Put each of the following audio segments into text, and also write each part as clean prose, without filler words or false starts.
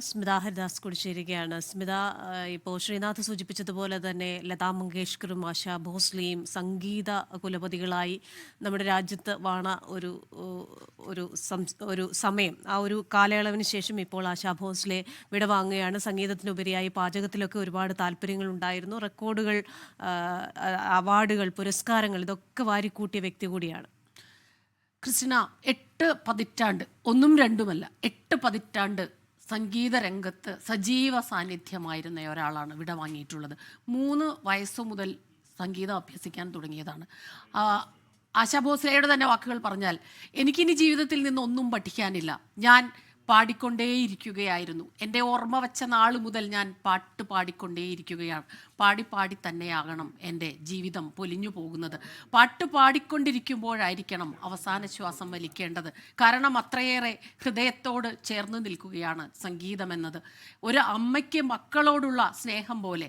സ്മിത ഹരിദാസ് കൂടി ചേരുകയാണ്. സ്മിത, ഇപ്പോൾ ശ്രീനാഥ് സൂചിപ്പിച്ചതുപോലെ തന്നെ ലതാ മങ്കേഷ്കറും ആശാ ഭോസ്ലെയും സംഗീത കുലപതികളായി നമ്മുടെ രാജ്യത്ത് വാണ ഒരു ഒരു ഒരു സമയം, ആ ഒരു കാലയളവിന് ശേഷം ഇപ്പോൾ ആശാ ഭോസ്ലെ വിടവാങ്ങുകയാണ്. സംഗീതത്തിനുപരിയായി പാചകത്തിലൊക്കെ ഒരുപാട് താല്പര്യങ്ങൾ ഉണ്ടായിരുന്നു. റെക്കോർഡുകൾ, അവാർഡുകൾ, പുരസ്കാരങ്ങൾ ഇതൊക്കെ വാരിക്കൂട്ടിയ വ്യക്തി കൂടിയാണ്. ക്രിസ്റ്റിന, 8 പതിറ്റാണ്ട്, ഒന്നും രണ്ടുമല്ല, 8 പതിറ്റാണ്ട് സംഗീത രംഗത്ത് സജീവ സാന്നിധ്യമായിരുന്ന ഒരാളാണ് വിടവാങ്ങിയിട്ടുള്ളത്. 3 വയസ്സു മുതൽ സംഗീതം അഭ്യസിക്കാൻ തുടങ്ങിയതാണ്. ആശാ ഭോസ്ലെയുടെ തന്നെ വാക്കുകൾ പറഞ്ഞാൽ, എനിക്കിനി ജീവിതത്തിൽ നിന്ന് ഒന്നും പഠിക്കാനില്ല, ഞാൻ പാടിക്കൊണ്ടേയിരിക്കുകയായിരുന്നു. എൻ്റെ ഓർമ്മ വെച്ച നാൾ മുതൽ ഞാൻ പാട്ട് പാടിക്കൊണ്ടേയിരിക്കുകയാണ്. പാടി തന്നെയാകണം എൻ്റെ ജീവിതം പൊലിഞ്ഞു പോകുന്നത്. പാട്ട് പാടിക്കൊണ്ടിരിക്കുമ്പോഴായിരിക്കണം അവസാന ശ്വാസം വലിക്കേണ്ടത്. കാരണം അത്രയേറെ ഹൃദയത്തോട് ചേർന്ന് നിൽക്കുകയാണ് സംഗീതമെന്നത്. ഒരു അമ്മയ്ക്ക് മക്കളോടുള്ള സ്നേഹം പോലെ,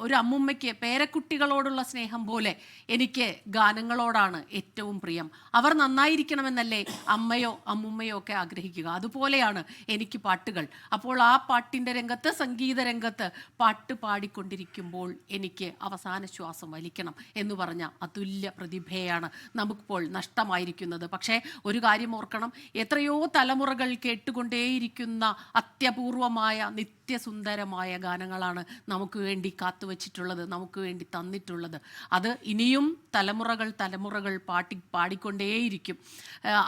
ഒരു അമ്മുമ്മയ്ക്ക് പേരക്കുട്ടികളോടുള്ള സ്നേഹം പോലെ എനിക്ക് ഗാനങ്ങളോടാണ് ഏറ്റവും പ്രിയം. അവർ നന്നായിരിക്കണമെന്നല്ലേ അമ്മയോ അമ്മുമ്മയോ ഒക്കെ ആഗ്രഹിക്കുക. അതുപോലെയാണ് എനിക്ക് പാട്ടുകൾ. അപ്പോൾ ആ പാട്ടിൻ്റെ രംഗത്ത്, സംഗീത രംഗത്ത് പാട്ട് പാടിക്കൊണ്ടിരിക്കുമ്പോൾ എനിക്ക് അവസാന ശ്വാസം വലിക്കണം എന്ന് പറഞ്ഞ അതുല്യ പ്രതിഭയാണ് നമുക്കിപ്പോൾ നഷ്ടമായിരിക്കുന്നത്. പക്ഷേ ഒരു കാര്യം ഓർക്കണം, എത്രയോ തലമുറകൾ കേട്ടുകൊണ്ടേയിരിക്കുന്ന അത്യപൂർവമായ നിത്യസുന്ദരമായ ഗാനങ്ങളാണ് നമുക്ക് വേണ്ടി കാത്തുവച്ചിട്ടുള്ളത്, നമുക്ക് വേണ്ടി തന്നിട്ടുള്ളത്. അത് ഇനിയും തലമുറകൾ പാടിക്കൊണ്ടേയിരിക്കും.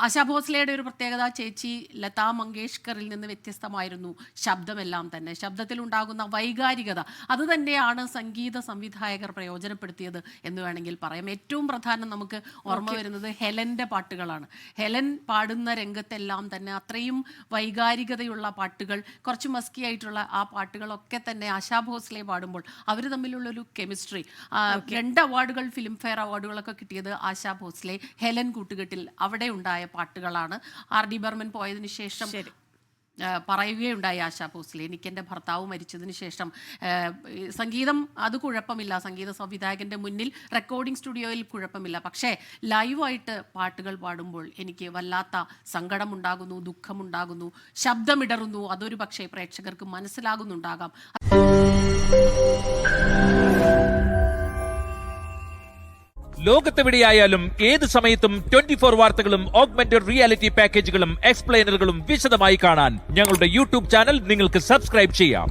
ആശാ ഭോസ്ലെയുടെ ഒരു പ്രത്യേകത, ചേച്ചി ലതാ മങ്കേഷ്കറിൽ നിന്ന് വ്യത്യസ്തമായിരുന്നു ശബ്ദമെല്ലാം തന്നെ. ശബ്ദത്തിലുണ്ടാകുന്ന വൈകാരികത അത് തന്നെയാണ് സംഗീത സംവിധായകർ പ്രയോജനപ്പെടുത്തിയത് എന്ന് വേണമെങ്കിൽ പറയാം. ഏറ്റവും പ്രധാനം നമുക്ക് ഓർമ്മ വരുന്നത് ഹെലൻ്റെ പാട്ടുകളാണ്. ഹെലൻ പാടുന്ന രംഗത്തെല്ലാം തന്നെ അത്രയും വൈകാരികതയുള്ള പാട്ടുകൾ, കുറച്ച് മസ്കി ആയിട്ടുള്ള ആ പാട്ടുകളൊക്കെ തന്നെ ആശാ ഭോസ്ലെ പാടുമ്പോൾ അവർ തമ്മിലുള്ളൊരു കെമിസ്ട്രി. 2 അവാർഡുകൾ, ഫിലിം ഫെയർ അവാർഡുകളൊക്കെ കിട്ടിയത് ആശാ ഭോസ്ലെ ഹെലൻ കൂട്ടുകെട്ടിൽ അവിടെ ഉണ്ടായ പാട്ടുകളാണ്. R.D. ബർമൻ പോയതിനു ശേഷം പറയുകയുണ്ടായി ആശാ ഭോസ്ലെ, എനിക്കെൻ്റെ ഭർത്താവ് മരിച്ചതിന് ശേഷം സംഗീതം അത് കുഴപ്പമില്ല, സംഗീത സംവിധായകൻ്റെ മുന്നിൽ റെക്കോർഡിംഗ് സ്റ്റുഡിയോയിൽ കുഴപ്പമില്ല, പക്ഷേ ലൈവായിട്ട് പാട്ടുകൾ പാടുമ്പോൾ എനിക്ക് വല്ലാത്ത സങ്കടമുണ്ടാകുന്നു, ദുഃഖമുണ്ടാകുന്നു, ശബ്ദമിടറുന്നു. അതൊരു പക്ഷേ പ്രേക്ഷകർക്ക് മനസ്സിലാകുന്നുണ്ടാകാം. ലോകത്തെവിടെയായാലും ഏത് സമയത്തും 24 വാർത്തകളും ഓഗ്മെന്റഡ് റിയാലിറ്റി പാക്കേജുകളും എക്സ്പ്ലെയിനറുകളും വിശദമായി കാണാൻ ഞങ്ങളുടെ യൂട്യൂബ് ചാനൽ നിങ്ങൾക്ക് സബ്സ്ക്രൈബ് ചെയ്യാം.